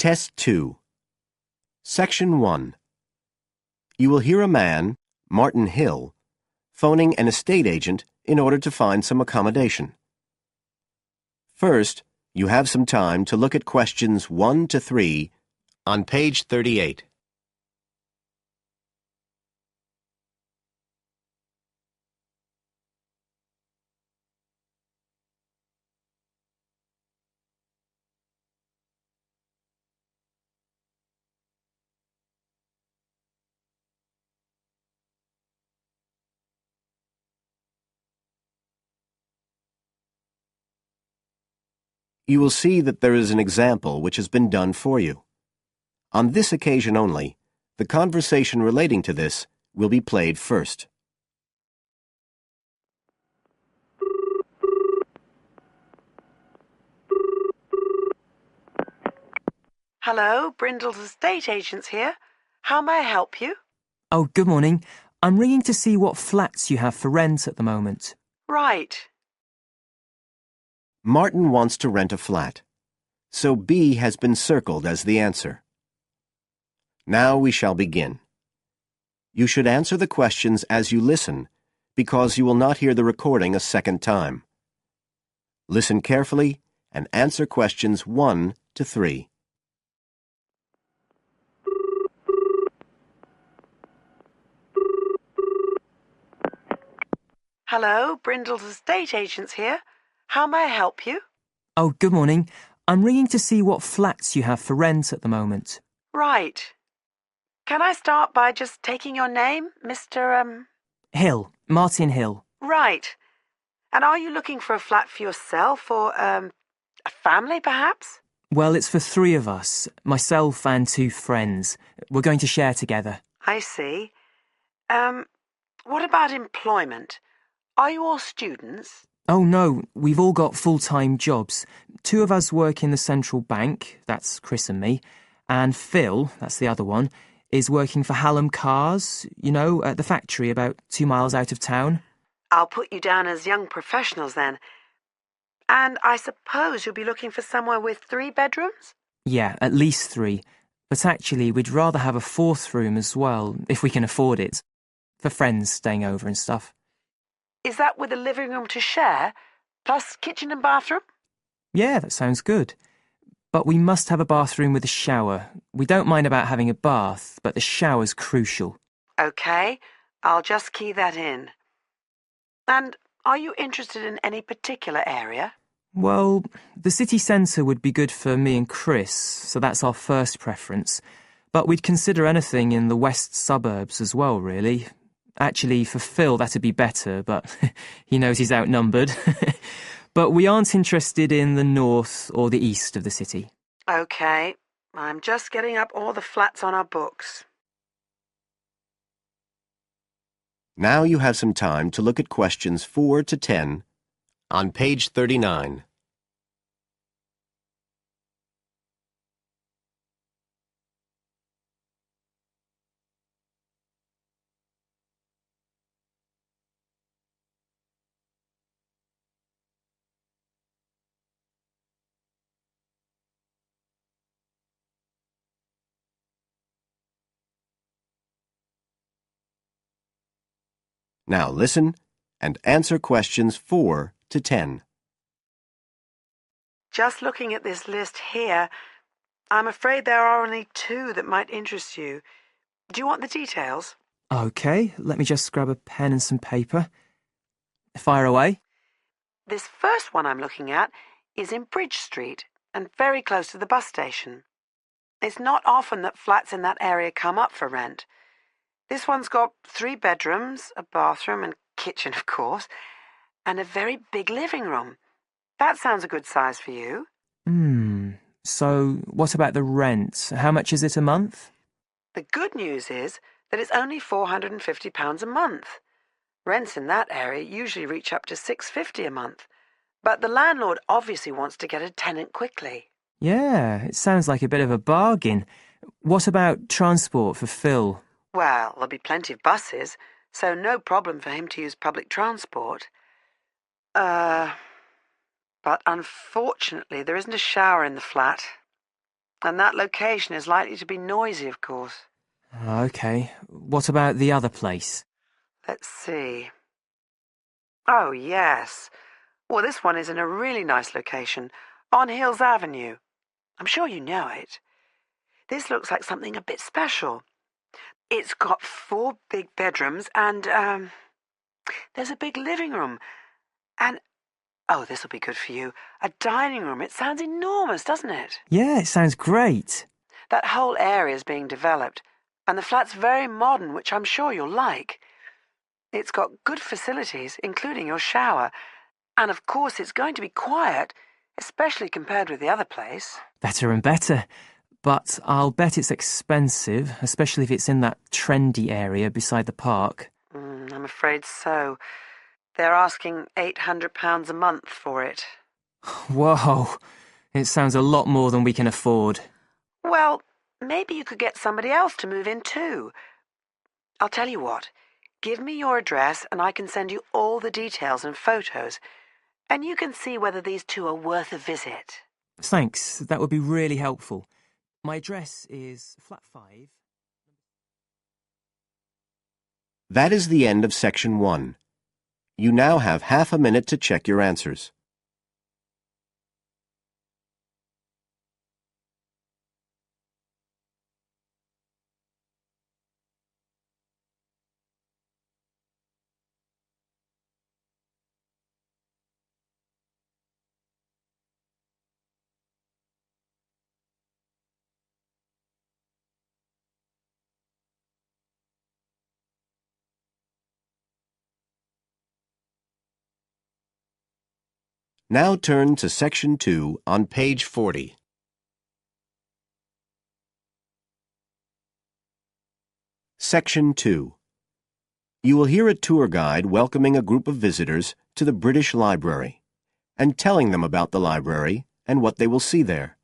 Test 2. Section 1. You will hear a man, Martin Hill, phoning an estate agent in order to find some accommodation. First, you have some time to look at questions 1 to 3 on page 38. You will see that there is an example which has been done for you. On this occasion only, the conversation relating to this will be played first. Hello, Brindle's estate agents here. How may I help you? Oh, good morning. I'm ringing to see what flats you have for rent at the moment. Right. Martin wants to rent a flat, so B has been circled as the answer. Now we shall begin. You should answer the questions as you listen, because you will not hear the recording a second time. Listen carefully and answer questions 1 to 3. Hello, Brindle's estate agents here. How may I help you? Oh, good morning. I'm ringing to see what flats you have for rent at the moment. Right. Can I start by just taking your name, Mr. Hill. Martin Hill. Right. And are you looking for a flat for yourself or, a family, perhaps? Well, it's for 3 of us, myself and 2 friends. We're going to share together. I see. What about employment? Are you all students? Oh, no, we've all got full-time jobs. 2 of us work in the central bank, that's Chris and me, and Phil, that's the other one, is working for Hallam Cars, at the factory about 2 miles out of town. I'll put you down as young professionals then. And I suppose you'll be looking for somewhere with 3 bedrooms? Yeah, at least 3. But actually, we'd rather have a 4th room as well, if we can afford it, for friends staying over and stuff. Is that with a living room to share, plus kitchen and bathroom? Yeah, that sounds good. But we must have a bathroom with a shower. We don't mind about having a bath, but the shower's crucial. OK, I'll just key that in. And are you interested in any particular area? Well, the city centre would be good for me and Chris, so that's our first preference. But we'd consider anything in the west suburbs as well, really. Actually, for Phil, that'd be better, but he knows he's outnumbered. But we aren't interested in the north or the east of the city. OK, I'm just getting up all the flats on our books. Now you have some time to look at questions 4 to 10 on page 39. Now listen and answer questions 4 to 10. Just looking at this list here, I'm afraid there are only 2 that might interest you. Do you want the details? OK, let me just grab a pen and some paper. Fire away. This first one I'm looking at is in Bridge Street and very close to the bus station. It's not often that flats in that area come up for rent. This one's got 3 bedrooms, a bathroom and kitchen, of course, and a very big living room. That sounds a good size for you. So what about the rent? How much is it a month? The good news is that it's only £450 a month. Rents in that area usually reach up to £650 a month. But the landlord obviously wants to get a tenant quickly. Yeah, it sounds like a bit of a bargain. What about transport for Phil? Well, there'll be plenty of buses, so no problem for him to use public transport. But unfortunately there isn't a shower in the flat. And that location is likely to be noisy, of course. OK. What about the other place? Let's see. Oh, yes. Well, this one is in a really nice location, on Hills Avenue. I'm sure you know it. This looks like something a bit special. It's got 4 big bedrooms and, there's a big living room. And, oh, this'll be good for you, a dining room. It sounds enormous, doesn't it? Yeah, it sounds great. That whole area is being developed, and the flat's very modern, which I'm sure you'll like. It's got good facilities, including your shower. And of course it's going to be quiet, especially compared with the other place. Better and better. But I'll bet it's expensive, especially if it's in that trendy area beside the park. I'm afraid so. They're asking £800 a month for it. Whoa, it sounds a lot more than we can afford. Well, maybe you could get somebody else to move in too. I'll tell you what, give me your address and I can send you all the details and photos, and you can see whether these two are worth a visit. Thanks, that would be really helpful. My address is flat 5. That is the end of section 1. You now have half a minute to check your answers. Now turn to section 2 on page 40. Section 2. You will hear a tour guide welcoming a group of visitors to the British Library and telling them about the library and what they will see there.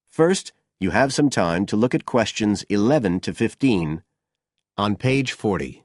First, you have some time to look at questions 11 to 15 on page 40.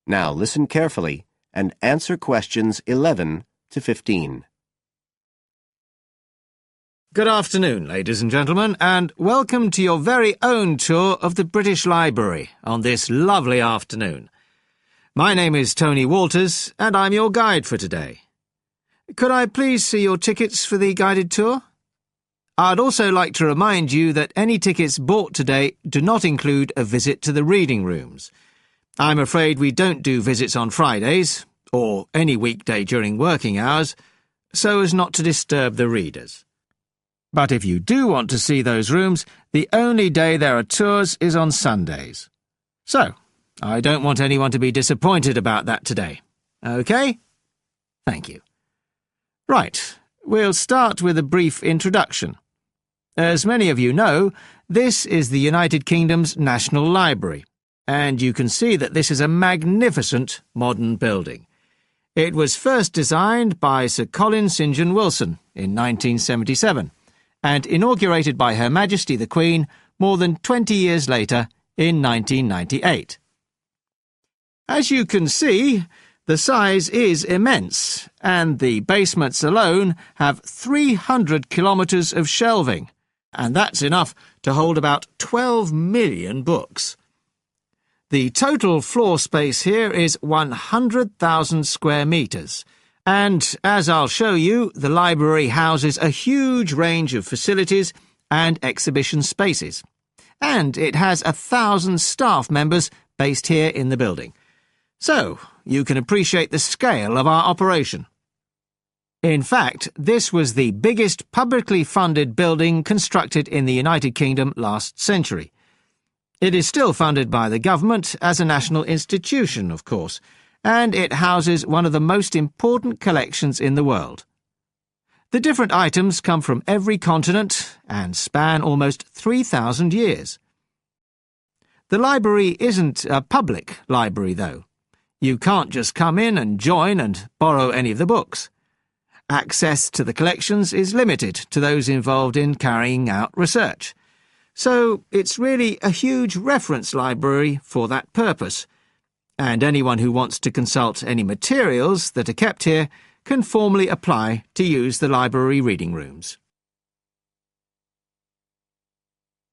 Now listen carefully and answer questions 11 to 15. Good afternoon, ladies and gentlemen, and welcome to your very own tour of the British Library on this lovely afternoon. My name is Tony Walters, and I'm your guide for today. Could I please see your tickets for the guided tour? I'd also like to remind you that any tickets bought today do not include a visit to the reading rooms. I'm afraid we don't do visits on Fridays, or any weekday during working hours, so as not to disturb the readers. But if you do want to see those rooms, the only day there are tours is on Sundays. So, I don't want anyone to be disappointed about that today. OK? Thank you. Right, we'll start with a brief introduction. As many of you know, this is the United Kingdom's National Library, and you can see that this is a magnificent modern building. It was first designed by Sir Colin St. John Wilson in 1977, and inaugurated by Her Majesty the Queen more than 20 years later in 1998. As you can see, the size is immense, and the basements alone have 300 kilometres of shelving, and that's enough to hold about 12 million books. The total floor space here is 100,000 square metres, and, as I'll show you, the library houses a huge range of facilities and exhibition spaces. And it has 1,000 staff members based here in the building. So, you can appreciate the scale of our operation. In fact, this was the biggest publicly funded building constructed in the United Kingdom last century. It is still funded by the government as a national institution, of course, and it houses one of the most important collections in the world. The different items come from every continent and span almost 3,000 years. The library isn't a public library, though. You can't just come in and join and borrow any of the books. Access to the collections is limited to those involved in carrying out research. So it's really a huge reference library for that purpose, and anyone who wants to consult any materials that are kept here can formally apply to use the library reading rooms.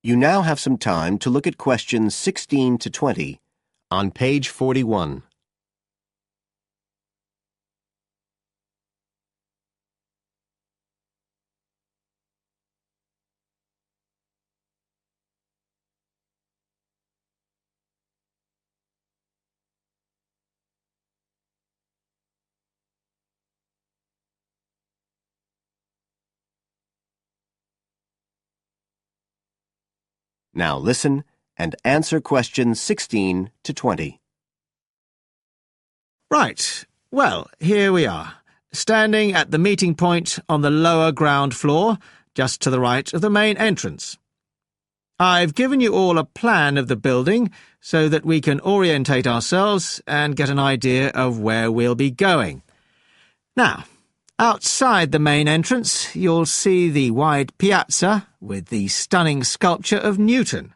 You now have some time to look at questions 16 to 20 on page 41. Now listen and answer questions 16 to 20. Right. Well, here we are, standing at the meeting point on the lower ground floor, just to the right of the main entrance. I've given you all a plan of the building so that we can orientate ourselves and get an idea of where we'll be going. Now, outside the main entrance, you'll see the wide piazza with the stunning sculpture of Newton.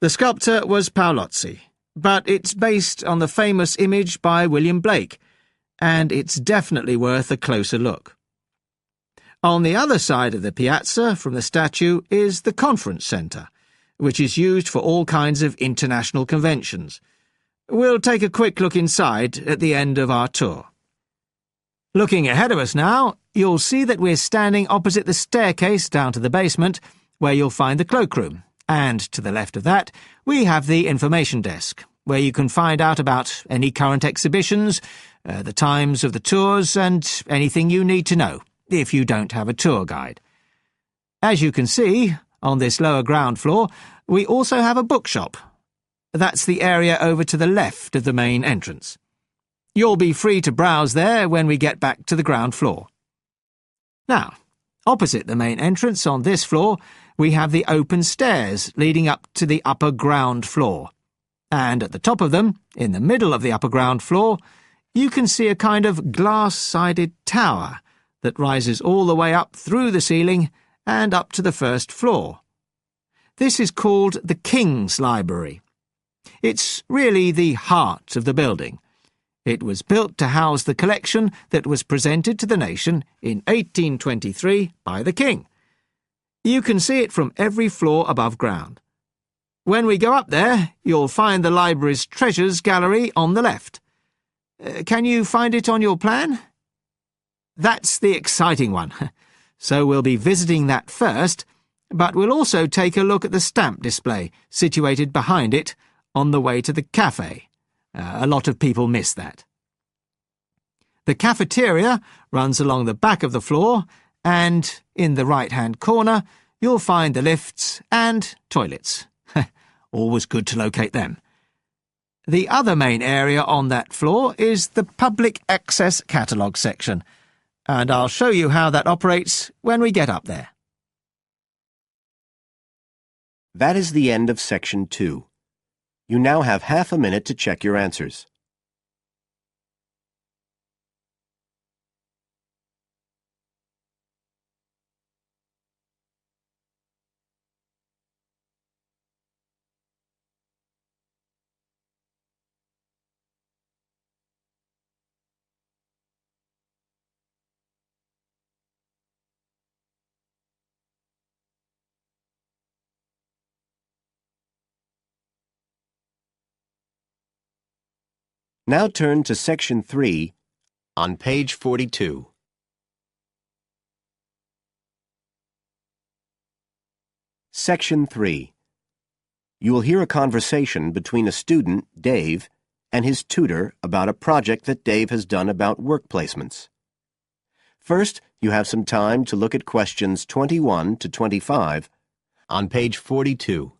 The sculptor was Paolozzi, but it's based on the famous image by William Blake, and it's definitely worth a closer look. On the other side of the piazza from the statue is the conference centre, which is used for all kinds of international conventions. We'll take a quick look inside at the end of our tour. Looking ahead of us now, you'll see that we're standing opposite the staircase down to the basement, where you'll find the cloakroom, and to the left of that, we have the information desk, where you can find out about any current exhibitions, the times of the tours, and anything you need to know, if you don't have a tour guide. As you can see, on this lower ground floor, we also have a bookshop. That's the area over to the left of the main entrance. You'll be free to browse there when we get back to the ground floor. Now, opposite the main entrance on this floor, we have the open stairs leading up to the upper ground floor. And at the top of them, in the middle of the upper ground floor, you can see a kind of glass-sided tower that rises all the way up through the ceiling and up to the first floor. This is called the King's Library. It's really the heart of the building. It was built to house the collection that was presented to the nation in 1823 by the King. You can see it from every floor above ground. When we go up there, you'll find the library's treasures gallery on the left. Can you find it on your plan? That's the exciting one. So we'll be visiting that first, but we'll also take a look at the stamp display situated behind it on the way to the cafe. A lot of people miss that. The cafeteria runs along the back of the floor, and in the right-hand corner, you'll find the lifts and toilets. Always good to locate them. The other main area on that floor is the public access catalogue section, and I'll show you how that operates when we get up there. That is the end of section 2. You now have half a minute to check your answers. Now turn to section 3 on page 42. Section 3. You will hear a conversation between a student, Dave, and his tutor about a project that Dave has done about work placements. First, you have some time to look at questions 21 to 25 on page 42.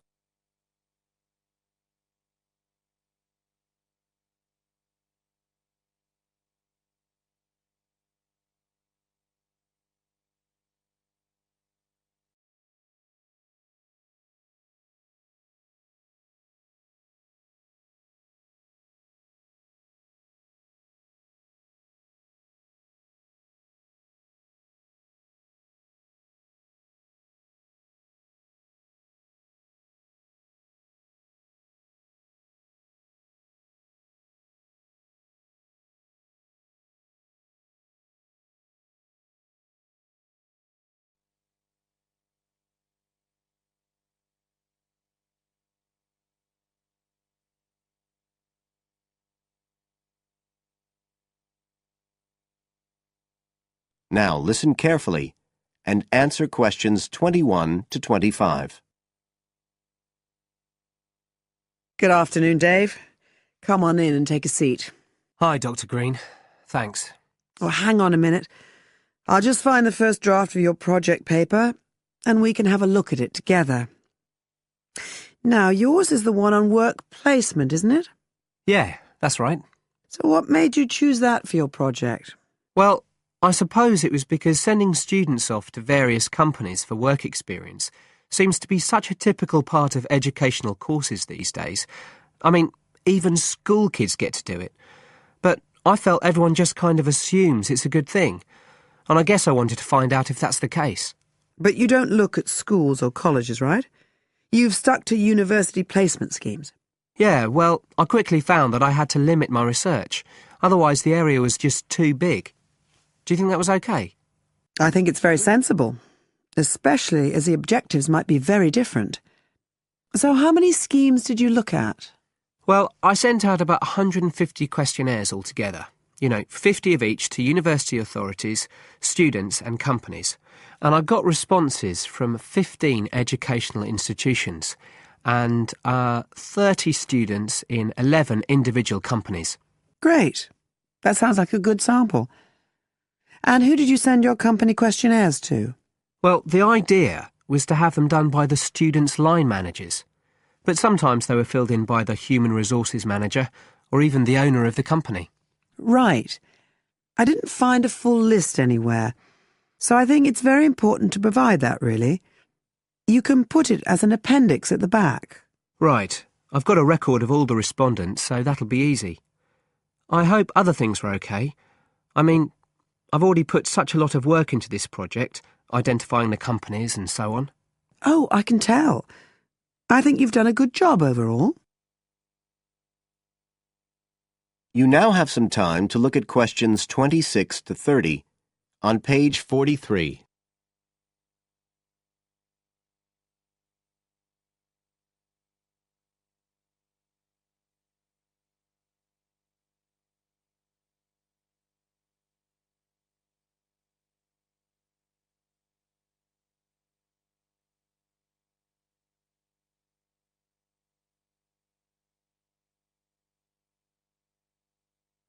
Now listen carefully and answer questions 21 to 25. Good afternoon, Dave. Come on in and take a seat. Hi, Dr. Green. Thanks. Oh, hang on a minute. I'll just find the first draft of your project paper, and we can have a look at it together. Now, yours is the one on work placement, isn't it? Yeah, that's right. So what made you choose that for your project? Well, I suppose it was because sending students off to various companies for work experience seems to be such a typical part of educational courses these days. I mean, even school kids get to do it. But I felt everyone just kind of assumes it's a good thing. And I guess I wanted to find out if that's the case. But you don't look at schools or colleges, right? You've stuck to university placement schemes. Yeah, well, I quickly found that I had to limit my research. Otherwise, the area was just too big. Do you think that was okay? I think it's very sensible, especially as the objectives might be very different. So how many schemes did you look at? Well, I sent out about 150 questionnaires altogether. 50 of each to university authorities, students and companies. And I got responses from 15 educational institutions and 30 students in 11 individual companies. Great. That sounds like a good sample. And who did you send your company questionnaires to? Well, the idea was to have them done by the students' line managers. But sometimes they were filled in by the human resources manager or even the owner of the company. Right. I didn't find a full list anywhere, so I think it's very important to provide that, really. You can put it as an appendix at the back. Right. I've got a record of all the respondents, so that'll be easy. I hope other things were okay. I mean, I've already put such a lot of work into this project, identifying the companies and so on. Oh, I can tell. I think you've done a good job overall. You now have some time to look at questions 26 to 30 on page 43.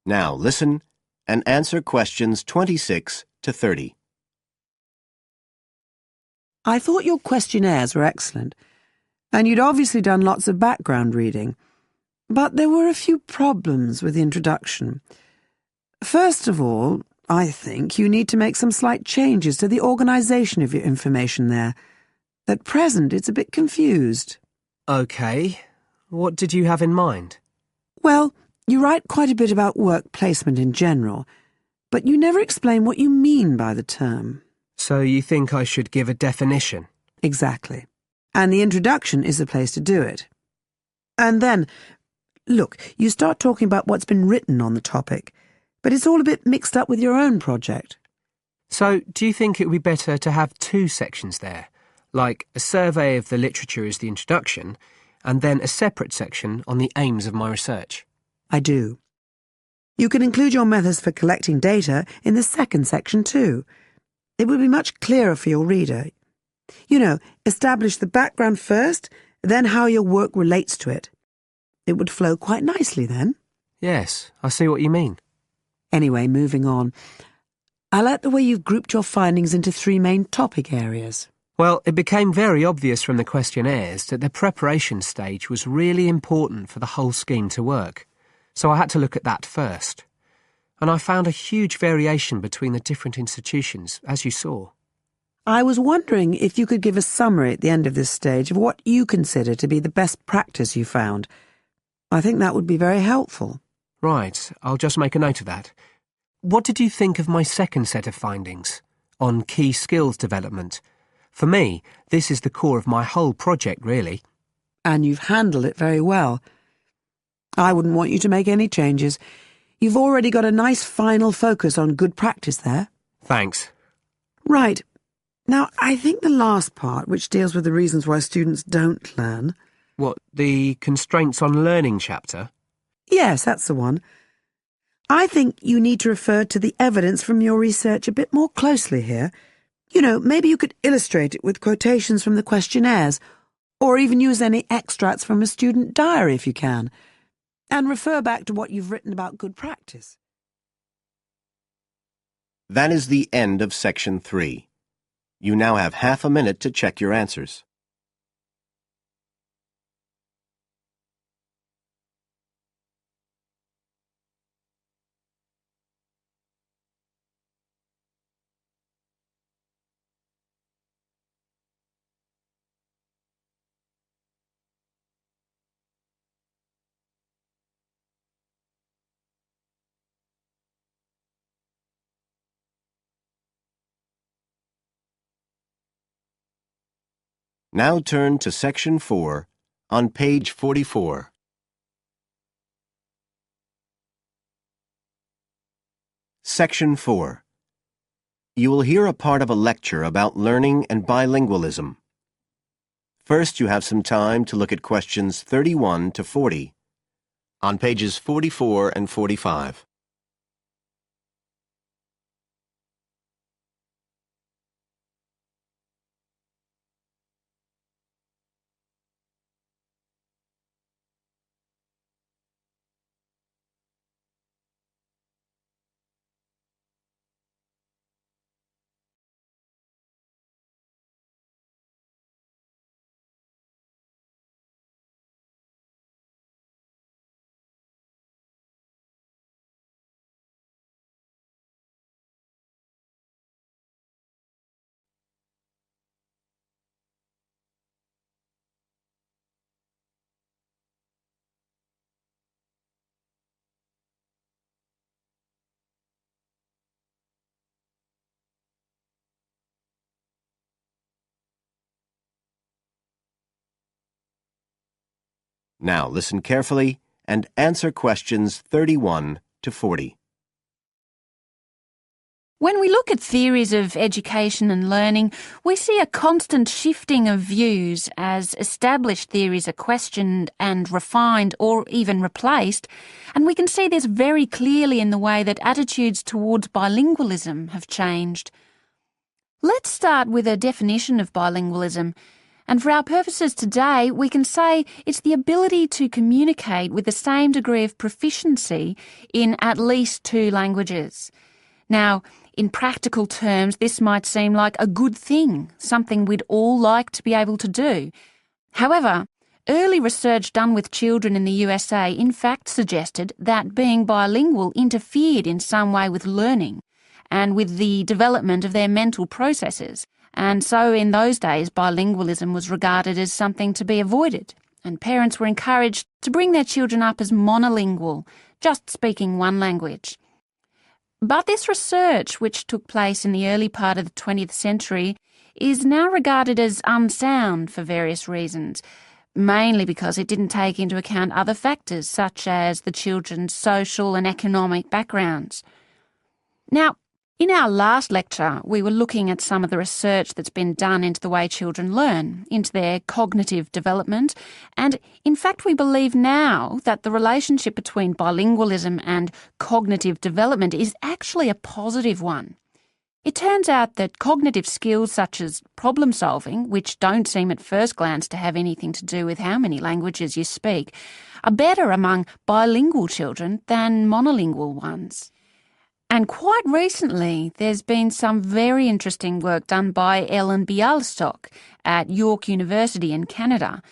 Now listen and answer questions 26 to 30. I thought your questionnaires were excellent, and you'd obviously done lots of background reading. But there were a few problems with the introduction. First of all, I think you need to make some slight changes to the organisation of your information there. At present, it's a bit confused. OK. What did you have in mind? Well, you write quite a bit about work placement in general, but you never explain what you mean by the term. So you think I should give a definition? Exactly. And the introduction is the place to do it. And then, look, you start talking about what's been written on the topic, but it's all a bit mixed up with your own project. So do you think it would be better to have two sections there, like a survey of the literature as the introduction, and then a separate section on the aims of my research? I do. You can include your methods for collecting data in the second section too. It would be much clearer for your reader. Establish the background first, then how your work relates to it. It would flow quite nicely then. Yes, I see what you mean. Anyway, moving on. I like the way you've grouped your findings into 3 main topic areas. Well, it became very obvious from the questionnaires that the preparation stage was really important for the whole scheme to work, so I had to look at that first. And I found a huge variation between the different institutions, as you saw. I was wondering if you could give a summary at the end of this stage of what you consider to be the best practice you found. I think that would be very helpful. Right, I'll just make a note of that. What did you think of my second set of findings, on key skills development? For me, this is the core of my whole project, really. And you've handled it very well. I wouldn't want you to make any changes. You've already got a nice final focus on good practice there. Thanks. Right. Now, I think the last part, which deals with the reasons why students don't learn... What, the constraints on learning chapter? Yes, that's the one. I think you need to refer to the evidence from your research a bit more closely here. You know, maybe you could illustrate it with quotations from the questionnaires, or even use any extracts from a student diary if you can, and refer back to what you've written about good practice. That is the end of Section 3. You now have half a minute to check your answers. Now turn to Section 4 on page 44. Section 4. You will hear a part of a lecture about learning and bilingualism. First, you have some time to look at questions 31 to 40 on pages 44 and 45. Now listen carefully and answer questions 31 to 40. When we look at theories of education and learning, we see a constant shifting of views as established theories are questioned and refined or even replaced, and we can see this very clearly in the way that attitudes towards bilingualism have changed. Let's start with a definition of bilingualism. And for our purposes today, we can say it's the ability to communicate with the same degree of proficiency in at least 2 languages. Now, in practical terms, this might seem like a good thing, something we'd all like to be able to do. However, early research done with children in the USA in fact suggested that being bilingual interfered in some way with learning and with the development of their mental processes. And so in those days, bilingualism was regarded as something to be avoided, and parents were encouraged to bring their children up as monolingual, just speaking one language. But this research, which took place in the early part of the 20th century, is now regarded as unsound for various reasons, mainly because it didn't take into account other factors such as the children's social and economic backgrounds. Now, in our last lecture, we were looking at some of the research that's been done into the way children learn, into their cognitive development, and in fact we believe now that the relationship between bilingualism and cognitive development is actually a positive one. It turns out that cognitive skills such as problem solving, which don't seem at first glance to have anything to do with how many languages you speak, are better among bilingual children than monolingual ones. And quite recently, there's been some very interesting work done by Ellen Bialystok at York University in Canada.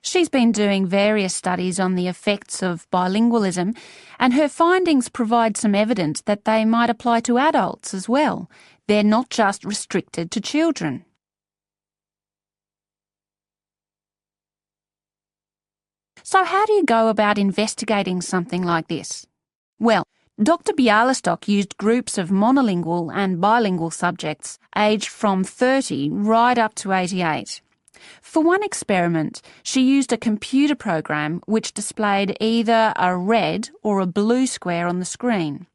She's been doing various studies on the effects of bilingualism, and her findings provide some evidence that they might apply to adults as well. They're not just restricted to children. So how do you go about investigating something like this? Well, Dr. Bialystok used groups of monolingual and bilingual subjects aged from 30 right up to 88. For one experiment, she used a computer program which displayed either a red or a blue square on the screen.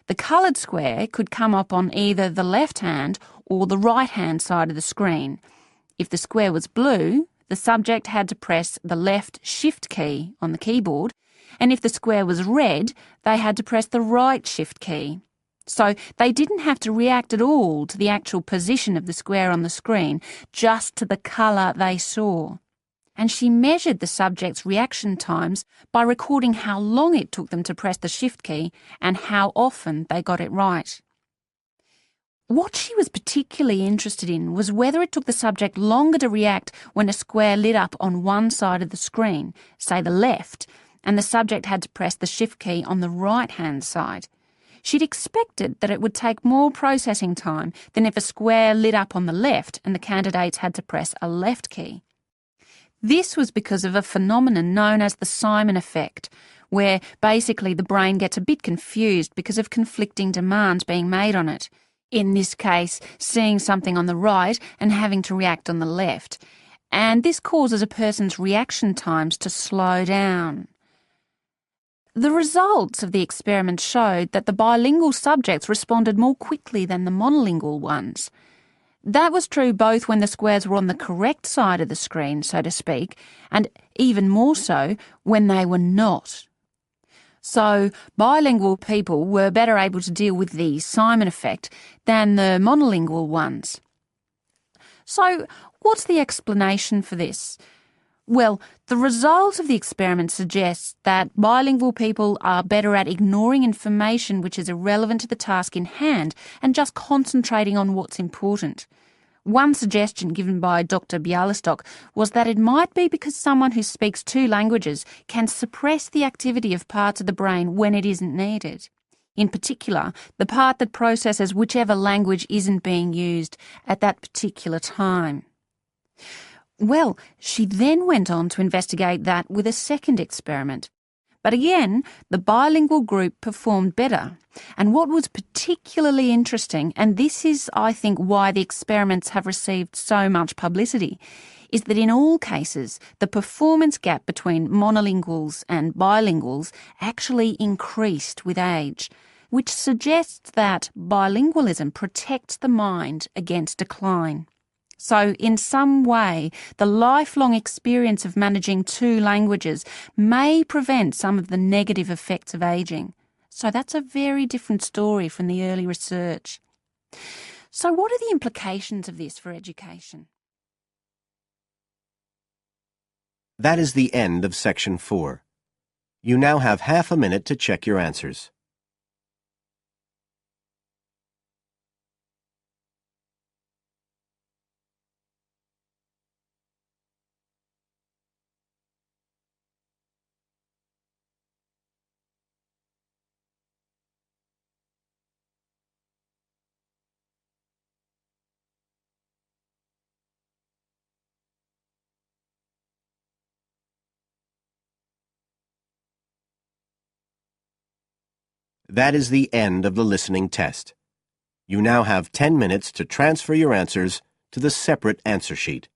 The coloured square could come up on either the left-hand or the right-hand side of the screen. If the square was blue, the subject had to press the left Shift key on the keyboard, and if the square was red, they had to press the right Shift key. So they didn't have to react at all to the actual position of the square on the screen, just to the colour they saw. And she measured the subjects' reaction times by recording how long it took them to press the Shift key and how often they got it right. What she was particularly interested in was whether it took the subject longer to react when a square lit up on one side of the screen, say the left, and the subject had to press the Shift key on the right-hand side. She'd expected that it would take more processing time than if a square lit up on the left and the candidates had to press a left key. This was because of a phenomenon known as the Simon effect, where basically the brain gets a bit confused because of conflicting demands being made on it. In this case, seeing something on the right and having to react on the left. And this causes a person's reaction times to slow down. The results of the experiment showed that the bilingual subjects responded more quickly than the monolingual ones. That was true both when the squares were on the correct side of the screen, so to speak, and even more so when they were not. So bilingual people were better able to deal with the Simon effect than the monolingual ones. So what's the explanation for this? Well, the result of the experiment suggests that bilingual people are better at ignoring information which is irrelevant to the task in hand and just concentrating on what's important. One suggestion given by Dr. Bialystok was that it might be because someone who speaks two languages can suppress the activity of parts of the brain when it isn't needed. In particular, the part that processes whichever language isn't being used at that particular time. Well, she then went on to investigate that with a second experiment. But again, the bilingual group performed better. And what was particularly interesting, and this is, I think, why the experiments have received so much publicity, is that in all cases, the performance gap between monolinguals and bilinguals actually increased with age, which suggests that bilingualism protects the mind against decline. So, in some way, the lifelong experience of managing two languages may prevent some of the negative effects of ageing. So that's a very different story from the early research. So what are the implications of this for education? That is the end of Section 4. You now have half a minute to check your answers. That is the end of the listening test. You now have 10 minutes to transfer your answers to the separate answer sheet.